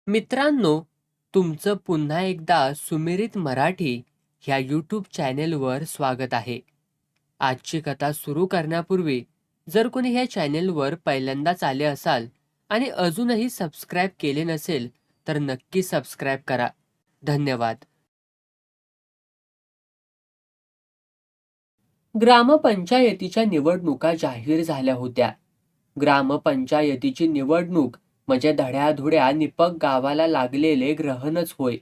मित्रांनो, तुमचं पुन्हा एकदा सुमिरित मराठी ह्या यूट्यूब चॅनेलवर स्वागत आहे. आजची कथा सुरू करण्यापूर्वी जर कोणी ह्या चॅनेलवर पहिल्यांदाच आले असाल आणि अजूनही सबस्क्राईब केले नसेल तर नक्की सबस्क्राईब करा. धन्यवाद. ग्रामपंचायतीच्या निवडणुका जाहीर झाल्या होत्या. ग्रामपंचायतीची निवडणूक म्हणजे धड्याधुड्या निपक गावाला लागलेले ग्रहणच होय.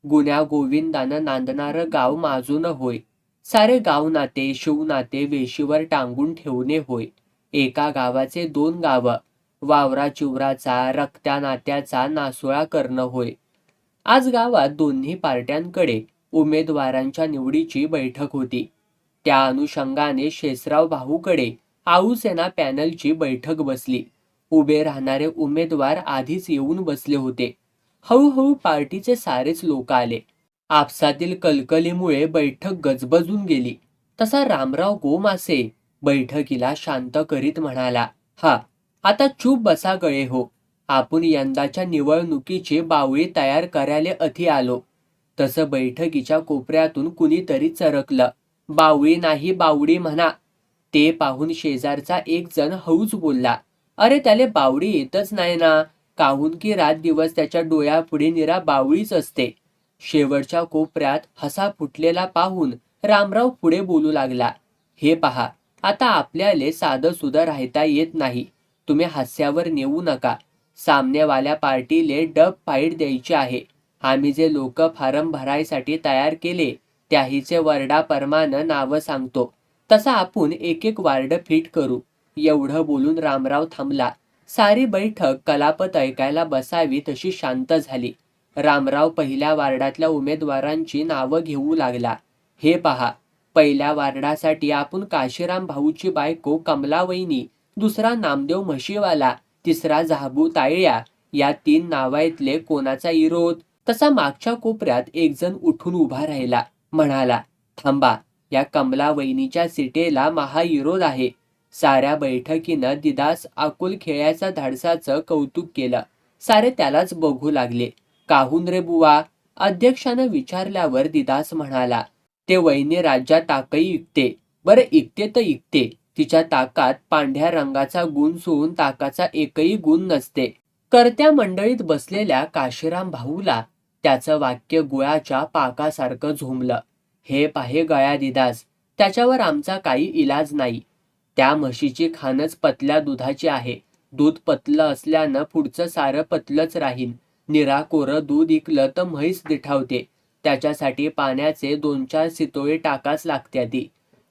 गुण्या गोविंदानं नांदणारं गाव माजून होय. सारे गाव नाते शिवनाते वेशीवर टांगून ठेवणे होय. एका गावाचे दोन गावं, वावरा चिवराचा रक्त्या नात्याचा नासोळा करणं होय. आज गावात दोन्ही पार्ट्यांकडे उमेदवारांच्या निवडीची बैठक होती. त्या अनुषंगाने शेषराव भाऊकडे आऊसेना पॅनलची बैठक बसली. उभे राहणारे उमेदवार आधीच येऊन बसले होते. हळूहळू पार्टीचे सारेच लोक आले. आपसातील कलकलीमुळे बैठक गजबजून गेली. तसा रामराव गोमासे बैठकीला शांत करीत म्हणाला, हा आता चूप बसा गळे हो. आपण यंदाच्या निवडणुकीची बावळी तयार करायला अथी आलो. तसं बैठकीच्या कोपऱ्यातून कुणीतरी चरकलं, बावळी नाही बावडी म्हणा. ते पाहून शेजारचा एक जण हळूच बोलला, अरे त्याले बावडी येतच नाही ना, काहून की रात दिवस त्याच्या डोळ्यापुढे निरा बावळीच असते. शेवटच्या कोपऱ्यात हसा फुटलेला पाहून रामराव पुढे बोलू लागला, हे पहा, आता आपल्याले साधं सुद्धा राहता येत नाही. तुम्ही हास्यावर नेऊ नका. सामनेवाल्या पार्टीले डब फाईट द्यायची आहे. आम्ही जे लोक फारम भरायसाठी तयार केले त्याहीचे वरडाप्रमाणे नावं सांगतो. तसा आपण एक एक वार्ड फिट करू. एवढं बोलून रामराव थांबला. सारी बैठक कलापत ऐकायला बसावी तशी शांत झाली. रामराव पहिल्या वार्डातल्या उमेदवारांची नावं घेऊ लागला. हे पहा, पहिल्या वार्डासाठी आपण काशीराम भाऊची बायको कमलावहिनी, दुसरा नामदेव म्हशीवाला, तिसरा झाबू तायळ्या, या 3 नावातले कोणाचा विरोध? तसा मागच्या कोपऱ्यात एक जण उठून उभा राहिला. म्हणाला, थांबा, या कमलावहिनीच्या सीटेला महाविरोध आहे. साऱ्या बैठकीनं दिदास आकुल खेळ्याच्या धाडसाचं कौतुक केलं. सारे त्यालाच बघू लागले. काहून रे बुवा? अध्यक्षानं विचारल्यावर दिदास म्हणाला, ते वहिनी राज्यात ताकही इकते. बरं इकते तर इकते. तिच्या ताकात पांढऱ्या रंगाचा गुण सोडून ताकाचा एकही गुण नसते. करत्या मंडळीत बसलेल्या काशीराम भाऊला त्याचं वाक्य गुळाच्या पाकासारखं झोंबलं. हे पाहे गळ्या दिदास, त्याच्यावर आमचा काही इलाज नाही. त्या म्हशीची खानच पतल्या दुधाची आहे. दूध पतलं असल्यानं पुढचं सारं पतलंच राहीन. निराकोरं दूध इकलं तर म्हैस दिठावते. त्याच्यासाठी पाण्याचे 2-4 सितोळे टाकाच लागत्याती.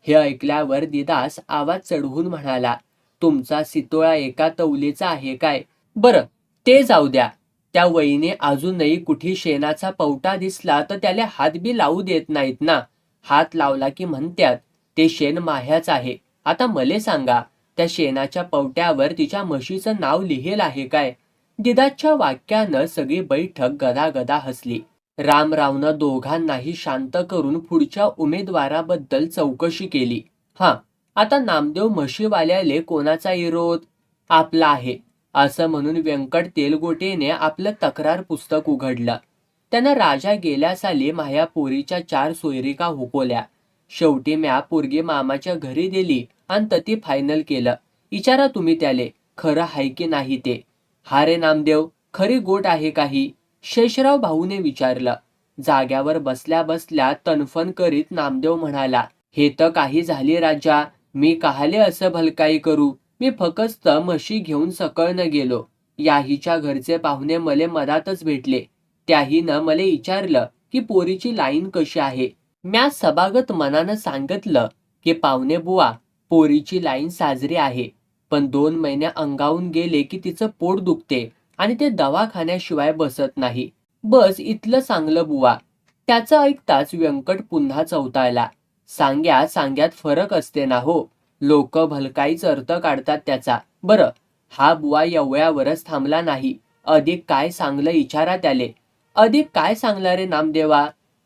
हे ऐकल्यावर दिदास आवाज चढवून म्हणाला, तुमचा सितोळा एका तवलीचा आहे काय? बरं ते जाऊ द्या. त्या वहिनी अजूनही कुठे शेणाचा पवटा दिसला तर त्याला हात बी लावू देत नाहीत ना. हात लावला की म्हणत्यात ते शेण माह्याच आहे. आता मले सांगा, त्या शेणाच्या पवट्यावर तिच्या म्हशीचं नाव लिहेल आहे काय? दिदाच्या वाक्यानं सगळी बैठक गदागदा हसली. रामरावनं दोघांनाही शांत करून पुढच्या उमेदवाराबद्दल चौकशी केली. हा, आता नामदेव म्हशीवाल्याले कोणाचा विरोध? आपला आहे, असं म्हणून व्यंकट तेलगोटेने आपलं तक्रार पुस्तक उघडलं. त्यानं राजा गेल्या साली माया पोरीच्या 4 सोयरिका हुकोल्या. शेवटी म्या पोरगी मामाच्या घरी दिली आणि तती फायनल केलं. विचारा तुम्ही त्याले, खरं आहे की नाही ते. हा रे नामदेव, खरी गोट आहे काही? शेषराव भाऊने विचारलं. जाग्यावर बसल्या बसल्या तनफन करीत नामदेव म्हणाला, हे तर काही झाली राजा. मी कहाले असं भलकाई करू? मी फकस्त म्हशी घेऊन सकळनं गेलो. याहीच्या घरचे पाहुणे मले मधातच भेटले. त्याहीनं मले विचारलं की पोरीची लाईन कशी आहे. म्या सभागत मनानं सांगितलं की पाहुणे बुवा, पोरीची लाईन साजरी आहे, पण 2 महिने अंगावून गेले की तिचं पोट दुखते आणि ते दवाखान्याशिवाय बसत नाही. बस इथलं सांगलं बुवा. त्याचं ऐकताच व्यंकट पुन्हा चवताळला. सांग्यात फरक असते ना हो. लोक भलकाईच अर्थ काढतात त्याचा. बरं, हा बुवा एवढ्यावरच थांबला नाही. अधिक काय सांगलं विचारा त्याले. अधिक काय सांगला रे नामदेवा?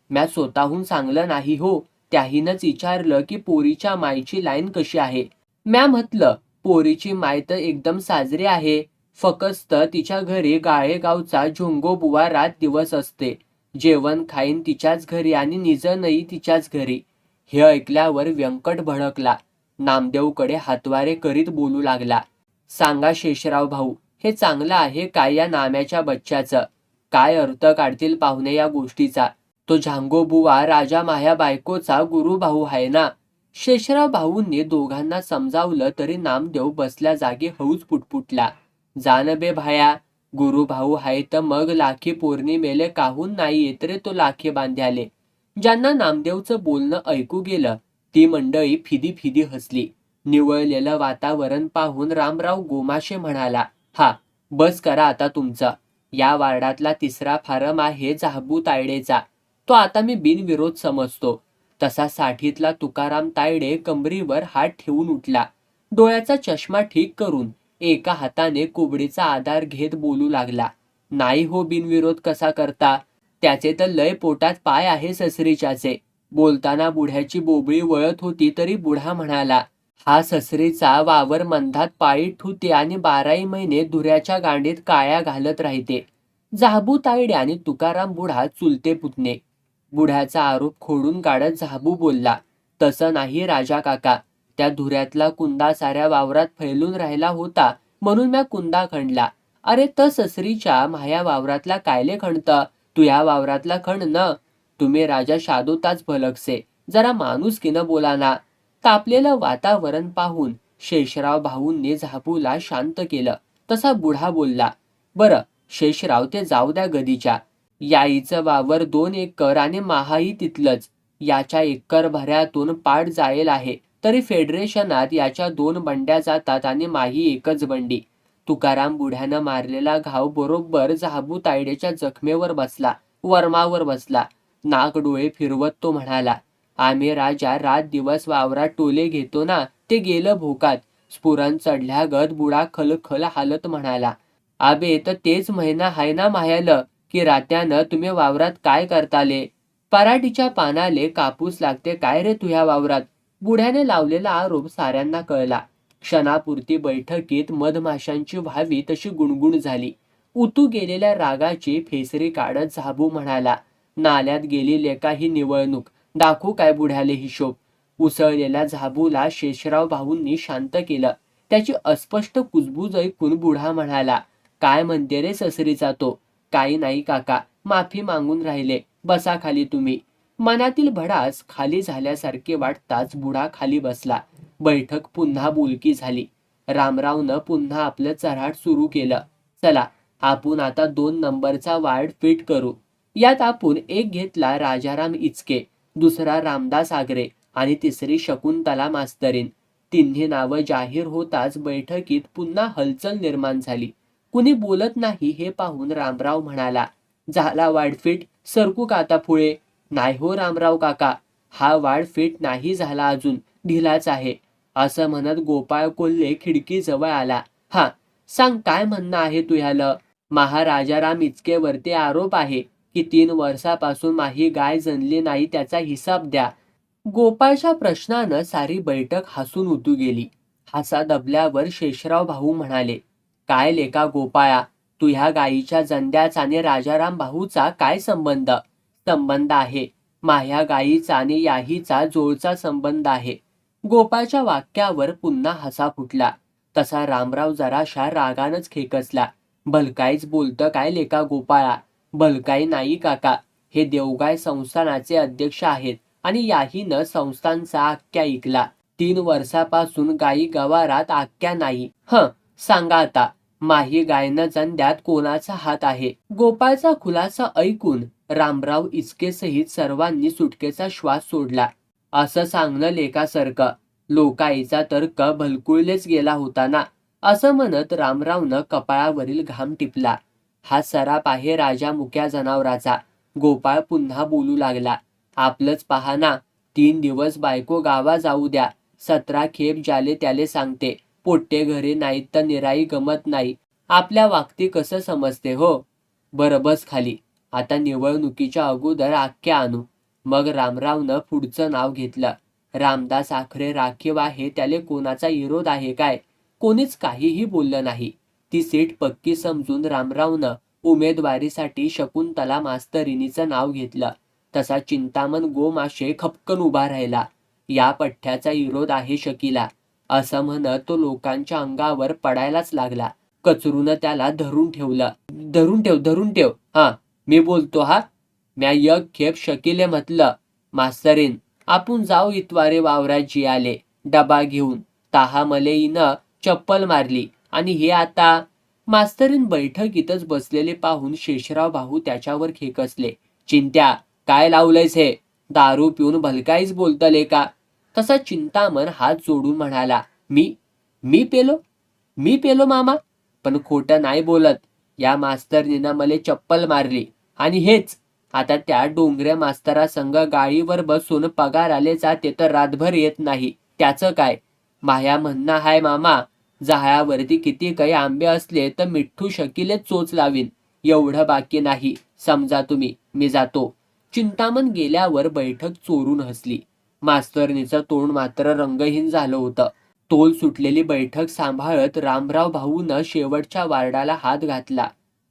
म्या स्वतःहून सांगलं नाही हो. त्याहीनंच विचारलं की पोरीच्या मायची लाईन कशी आहे. म्या म्हटलं, पोरीची माय तर एकदम साजरी आहे. फकस्त तिच्या घरी गाळेगावचा झोंगोबुवा रात दिवस असते. जेवण खाईन तिच्याच घरी आणि निजनही तिच्याच घरी. हे ऐकल्यावर व्यंकट भडकला. नामदेवकडे हातवारे करीत बोलू लागला. सांगा शेषराव भाऊ, हे चांगलं आहे काय या नाम्याच्या बच्च्याचं? काय अर्थ काढतील पाहुणे या गोष्टीचा? तो झांगोबुवा राजा माया बायकोचा गुरुभाऊ आहे ना. शेषराव भाऊंनी दोघांना समजावलं तरी नामदेव बसल्या जागी हळूच पुटपुटला. जान बे भाया, गुरुभाऊ आहे तर मग लाखी पौर्णिमेले काहून नाही येत रे तो लाखी बांध्याले. ज्यांना नामदेवचं बोलणं ऐकू गेलं ती मंडळी फिदी फिदी हसली. निवळलेलं वातावरण पाहून रामराव गोमाशे म्हणाला, हा बस करा आता तुमचं. या वार्डातला तिसरा फारम आहे झाबू तायडेचा. तो आता मी बिनविरोध समजतो. तसा साठीतला तुकाराम तायडे कमरीवर हात ठेवून उठला. डोळ्याचा चष्मा ठीक करून एका हाताने कुबडीचा आधार घेत बोलू लागला. नाही हो बिनविरोध कसा करता? त्याचे तर लय पोटात पाय आहे ससरीच्याचे. बोलताना बुढ्याची बोबळी वळत होती तरी बुढा म्हणाला, हा ससरीचा वावर मंदात पाळीत ठुते आणि 12 महिने धुऱ्याच्या गांडीत काळ्या घालत राहते. झाबू तायडे आणि तुकाराम बुढा चुलते पुतणे. बुढ्याचा आरोप खोडून काढत झाबू बोलला, तसं नाही राजा काका. त्या धुऱ्यातला कुंदा साऱ्या वावरात फैलून राहिला होता म्हणून म्या कुंदा खणला. अरे त ससरीच्या माया वावरातला कायले खणत? तू या वावरातला खण न. तुम्ही राजा शादोताच भलकसे. जरा माणुसकीनं बोला ना. तापलेलं वातावरण पाहून शेषराव भाऊंनी झाबूला शांत केलं. तसा बुढा बोलला, बरं शेषराव ते जाऊ द्या गदीच्या. याईचं वावर 2 एकर आणि माहाही तिथलंच. याच्या एकर भऱ्यातून पाट जाईल आहे तरी फेडरेशनात याच्या 2 बंड्या जातात आणि माही एकच बंडी. तुकाराम बुढ्यानं मारलेला घाव बरोबर झाबू तायडेच्या जखमेवर बसला, वर्मावर बसला. नाक डोळे फिरवत तो म्हणाला, आम्ही राजा रात दिवस वावरात टोले घेतो ना, ते गेलं भोकात. स्फुरण चढल्यागत बुडा खलखल हालत म्हणाला, आबे तर तेच महिना हाय ना मायालं की रात्यानं तुम्ही वावरात काय करताले? पराठीच्या पानाले कापूस लागते काय रे तुझ्या वावरात? बुढ्याने लावलेला आरोप साऱ्यांना कळला. क्षणापुरती बैठकीत मधमाशांची व्हावी तशी गुणगुण झाली. उतू गेलेल्या रागाची फेसरी काढत झाबू म्हणाला, नाल्यात गेली लेका ही निवळणूक. दाखवू काय बुढ्याले हिशोब? उसळलेल्या झाबूला शेषराव भाऊंनी शांत केलं. त्याची अस्पष्ट कुजबूज ऐकून बुढा म्हणाला, काय म्हणते रे ससरीचा तो? काही नाही काका, माफी मागून राहिले. बसा खाली तुम्ही. मनातील भडास खाली झाल्यासारखे वाटताच बुढा खाली बसला. बैठक पुन्हा बोलकी झाली. रामरावनं पुन्हा आपलं चऱ्हाट सुरू केलं. चला आपण आता 2 नंबरचा वार्ड फिट करू. यात आपण एक घेतला राजाराम इचके, दुसरा रामदास आगरे आणि तिसरी शकुंतला मास्तरीन. तिन्ही नावं जाहीर होताच बैठकीत पुन्हा हलचल निर्माण झाली. कुणी बोलत नाही हे पाहून रामराव म्हणाला, झाला वार्ड फिट, सरकू का आता पुढे? नाही हो रामराव काका, हा वार्ड फिट नाही झाला अजून, ढिलाच आहे. असं म्हणत गोपाळ कोल्हे खिडकीजवळ आला. हा सांग काय म्हणणं आहे तुझ्याला? महाराजाराम इचकेवरती आरोप आहे की 3 वर्षापासून माही गाय जनली नाही त्याचा हिसाब द्या. गोपाळच्या प्रश्नानं सारी बैठक हसून उतू गेली. हासा दबल्यावर शेषराव भाऊ म्हणाले, काय लेका गोपाळा, तुझ्या गायीच्या जंद्याचा आणि राजाराम भाऊचा काय संबंध? संबंध आहे. माह्या गायीचा आणि याहीचा जोडचा संबंध आहे. गोपाळच्या वाक्यावर पुन्हा हसा फुटला. तसा रामराव जराशा रागानच खेकसला. भलकाईच बोलतं काय लेका गोपाळा? भलकाई नाही काका. हे देवगाय संस्थानाचे अध्यक्ष आहेत आणि याहीनं संस्थांचा आख्या ऐकला. 3 वर्षापासून गायी गवारात आख्या नाही. सांगा आता, माही गायनं जंद्यात कोणाचा हात आहे? गोपाळचा खुलासा ऐकून रामराव इचके सहित सर्वांनी सुटकेचा श्वास सोडला. असं सांगणं लेकासारखं. लोकाईचा तर्क भलकुळलेच गेला होता ना. असं म्हणत रामरावनं कपाळावरील घाम टिपला. हा सराप आहे राजा मुक्या जनावराचा. गोपाळ पुन्हा बोलू लागला, आपलंच पहा ना. 3 दिवस बायको गावा जाऊ द्या. 17 खेप ज्याले त्याले सांगते. पोट्टे घरी नाहीत तर निराई गमत नाही. आपल्या वागती कसं समजते हो? बरं बस खाली. आता निवडणुकीच्या अगोदर आख्या आणू. मग रामरावनं पुढचं नाव घेतलं. रामदास आखरे राखीव आहे त्याले कोणाचा विरोध आहे काय? कोणीच काहीही बोललं नाही. ती सीट पक्की समजून रामरावनं उमेदवारीसाठी शकुंतला मास्तरिनीचं नाव घेतलं. तसा चिंतामण गोमाशे खपकन उभा राहिला. या पठ्ठ्याचा विरोध आहे शकीला, असं म्हणत तो लोकांच्या अंगावर पडायलाच लागला. कचरूनं त्याला धरून ठेवलं. धरून ठेव. हा, मी बोलतो. हा, म्या एक खेप शकीले म्हटलं, मास्तरीन आपण जाऊ इतवारे वावरात आले डबा घेऊन. ताहा मले इनं चप्पल मारली आणि हे आता. मास्तरीन बैठकीतच बसलेले पाहून शेषराव भाऊ त्याच्यावर खेकसले. चिंत्या, काय लावलंयस हे? दारू पिऊन भलकाईच बोलतले का? तसा चिंतामण हात जोडून म्हणाला, मी पेलो मामा, पण खोटं नाही बोलत. या मास्तरनीनं मले चप्पल मारली आणि हेच आता त्या डोंगऱ्या मास्तरासंग गाडीवर बसून पगार आले जाते तर रातभर येत नाही. त्याचं काय? माया म्हणणं हाय मामा, जाळ्यावरती किती काही आंबे असले तर मिठ्ठू शकीलेच चोच लावीन. एवढं बाकी नाही. समजा तुम्ही, मी जातो. चिंतामण गेल्यावर बैठक चोरून हसली. मास्तरनीचं तोंड मात्र रंगहीन झालं होतं. तोल सुटलेली बैठक सांभाळत रामराव भाऊनं शेवटच्या वार्डाला हात घातला.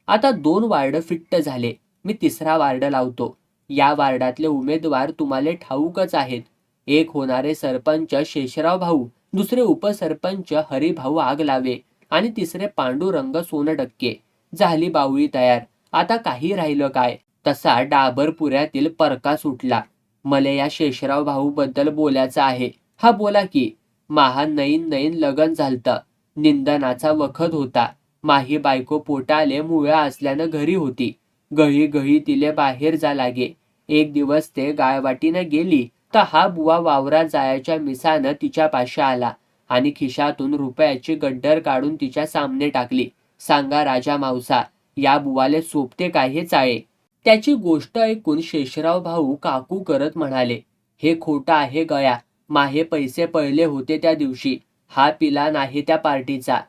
आता 2 वार्ड फिट्ट झाले. मी 3रा वार्ड लावतो. या वार्डातले उमेदवार तुम्हाला ठाऊकच आहेत. एक होणारे सरपंच शेषराव भाऊ, दुसरे उपसरपंच हरिभाऊ आगलावे आणि तिसरे पांडुरंग सोनटक्के. झाली बावळी तयार. आता काही राहिलं काय? तसा डाबरपुऱ्यातील परका सुटला. मले या शेषराव भाऊ बद्दल बोलायचं आहे. हा, बोला की. महा नईन लगन झालतं. निंदनाचा वखत होता. माही बायको पोटाले मुळ्या असल्यानं घरी होती. गही तिले बाहेर जा लागे. एक दिवस ते गायवाटीनं गेली तर हा बुवा वावरात जायच्या मिसानं तिच्यापाशी आला आणि खिशातून रुपयाची गड्डर काढून तिच्या सामने टाकली. सांगा राजा मावसा, या बुवाले सोपते काय हे चाळे? त्याची गोष्ट ऐकून शेषराव भाऊ काकू करत म्हणाले, हे खोटं आहे गया. माहे पैसे पळले होते त्या दिवशी. हा पिला नाही त्या पार्टीचा.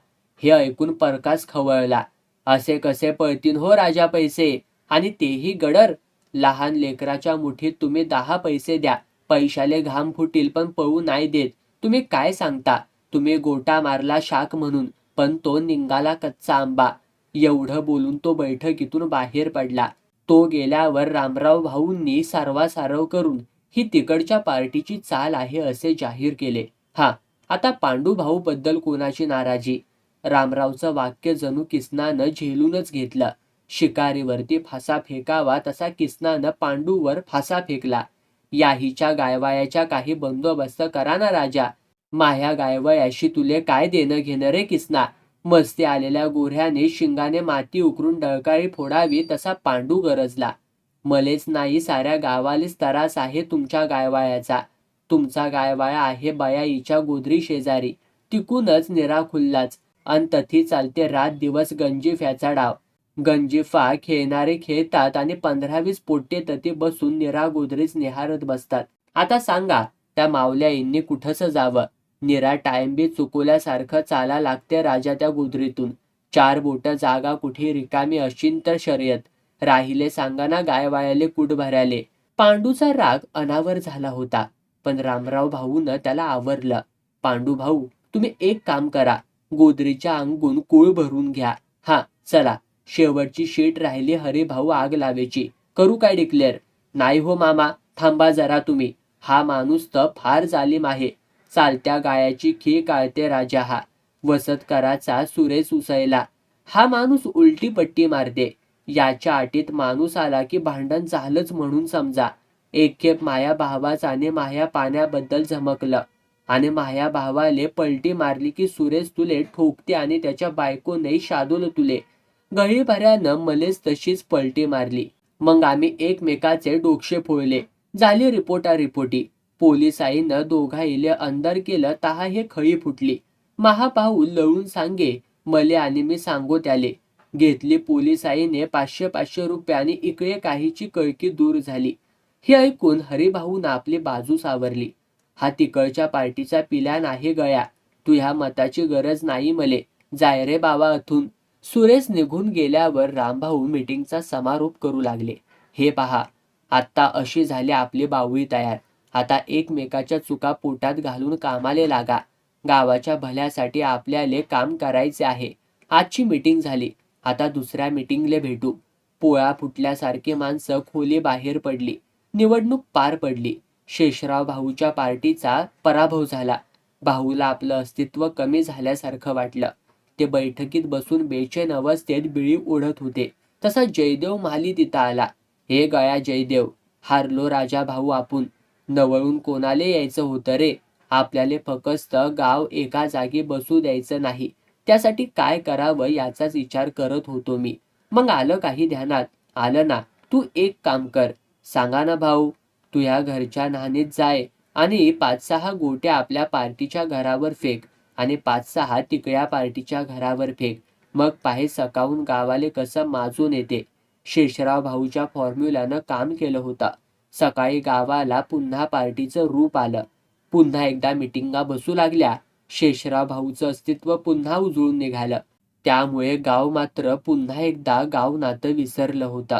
हे ऐकून परकास खवळला. असे कसे पळतीन हो राजा पैसे, आणि तेही गडर? लहान लेकराच्या मुठीत तुम्ही 10 पैसे द्या, पैशाले घाम फुटील पण पळू नाही देत. तुम्ही काय सांगता? तुम्ही गोटा मारला शाक म्हणून, पण तो निघाला कच्चा आंबा. एवढं बोलून तो बैठकीतून बाहेर पडला. तो गेल्यावर रामराव भाऊंनी सारवासारव करून ही तिकडच्या पार्टीची चाल आहे असे जाहीर केले. हा, आता पांडू भाऊ बद्दल कोणाची नाराजी? रामरावचं वाक्य जणू किसनानं झेलूनच घेतलं. शिकारीवरती फासा फेकावा तसा किसनानं पांडूवर फासा फेकला. याहीच्या गायवायाच्या काही बंदोबस्त करा ना राजा. माया गायवयाशी तुले काय देणं घेणं रे किसना? मस्ती आलेल्या गोऱ्याने शिंगाने माती उकरून डळकाळी फोडावी तसा पांडू गरजला. मलेच नाही, साऱ्या गावालेच तरास आहे तुमच्या गायवायाचा. तुमचा गायवाया आहे बयाईच्या गोधरी शेजारी. तिकूनच निरा खुल्लाच. अन तथी चालते रात दिवस गंजीफ्याचा डाव. गंजीफा खेळणारे खेळतात आणि 15-20 पोट्टे तती बसून निरा गोधरीच निहारत बसतात. आता सांगा, त्या मावल्याईंनी कुठंच जावं? निरा टाइम बी चुकवल्यासारखं चाला लागते राजा त्या गोधरीतून. 4 बोट जागा कुठे रिकामी अशीन तर शर्यत. राहिले सांगा ना गायवायाले कुठ भराले. पांडूचा राग अनावर झाला होता, पण रामराव भाऊनं त्याला आवरलं. पांडू भाऊ, तुम्ही एक काम करा, गोदरीच्या अंगून कूळ भरून घ्या. हा, चला. शेवटची शीट राहिली हरिभाऊ आग लावेची. करू काय डिक्लेअर? नाही हो मामा, थांबा जरा तुम्ही. हा माणूस तर फार जालीम आहे. चालत्या गायाची खी काळते राजा हा. वसतकराचा सुरेश उसयला. हा माणूस उलटी पट्टी मारते. याच्या अटीत माणूस आला की भांडण झालंच म्हणून समजा. एक खेप माया भावाचाने माया पाण्याबद्दल झमकलं आणि माया भावाले पलटी मारली की सुरेश तुले ठोकते आणि त्याच्या बायकोने शादूल तुले. गळीभऱ्यानं मलेच तशीच पलटी मारली. मग आम्ही एकमेकाचे डोक्षे फोळले. झाली रिपोटी. पोलिसाईनं दोघाईले अंदर केलं तहा हे खळी फुटली. महाभाऊ लळून सांगे मले आणि मी सांगो त्याले. घेतली पोलिसाईने 500-500 रुपयाने. इकडे काहीची कळकी दूर झाली. हे ऐकून हरिभाऊनं आपली बाजू सावरली. हा तिकडच्या पार्टीचा पिल्यान आहे गया. तू ह्या मताची गरज नाही मले. जाय रे बाबा अथून. सुरेश निघून गेल्यावर रामभाऊ मीटिंगचा समारोप करू लागले. हे पहा, आत्ता अशी झाली आपली बावळी तयार. आता एकमेकाच्या चुका पोटात घालून कामाले लागा. गावाच्या भल्यासाठी आपल्याले काम करायचे आहे. आजची मीटिंग झाली, आता दुसऱ्या मीटिंगले भेटू. पोळा फुटल्यासारखी माणसं खोली बाहेर पडली. निवडणूक पार पडली. शेषराव भाऊच्या पार्टीचा पराभव झाला. भाऊला आपलं अस्तित्व कमी झाल्यासारखं वाटलं. ते बैठकीत बसून बेचैन अवस्थेत बिळी ओढत होते. तसा जयदेव माली तिथं आला. हे गया जयदेव, हारलो राजा भाऊ आपण. नवळून कोणाले यायचं होतं रे? आपल्याला फक्त गाव एका जागी बसू द्यायचं नाही. त्यासाठी काय करावं याचाच विचार करत होतो मी. मग आलं काही ध्यानात? आलं ना. तू एक काम कर. सांगा ना भाऊ, तू ह्या घरच्या न्हाणीत जाय आणि 5-6 गोट्या आपल्या पार्टीच्या घरावर फेक आणि 5-6 तिकड्या पार्टीच्या घरावर फेक. मग पाहे सकाळून गावाले कसं माजून येते. शेषराव भाऊच्या फॉर्म्युल्यानं काम केलं होतं. सकाळी गावाला पुन्हा पार्टीचं रूप आलं. पुन्हा एकदा मिटिंगा बसू लागल्या. शेषराव भाऊचं अस्तित्व पुन्हा उजळून निघालं. त्यामुळे गाव मात्र पुन्हा एकदा गाव नातं विसरलं होतं.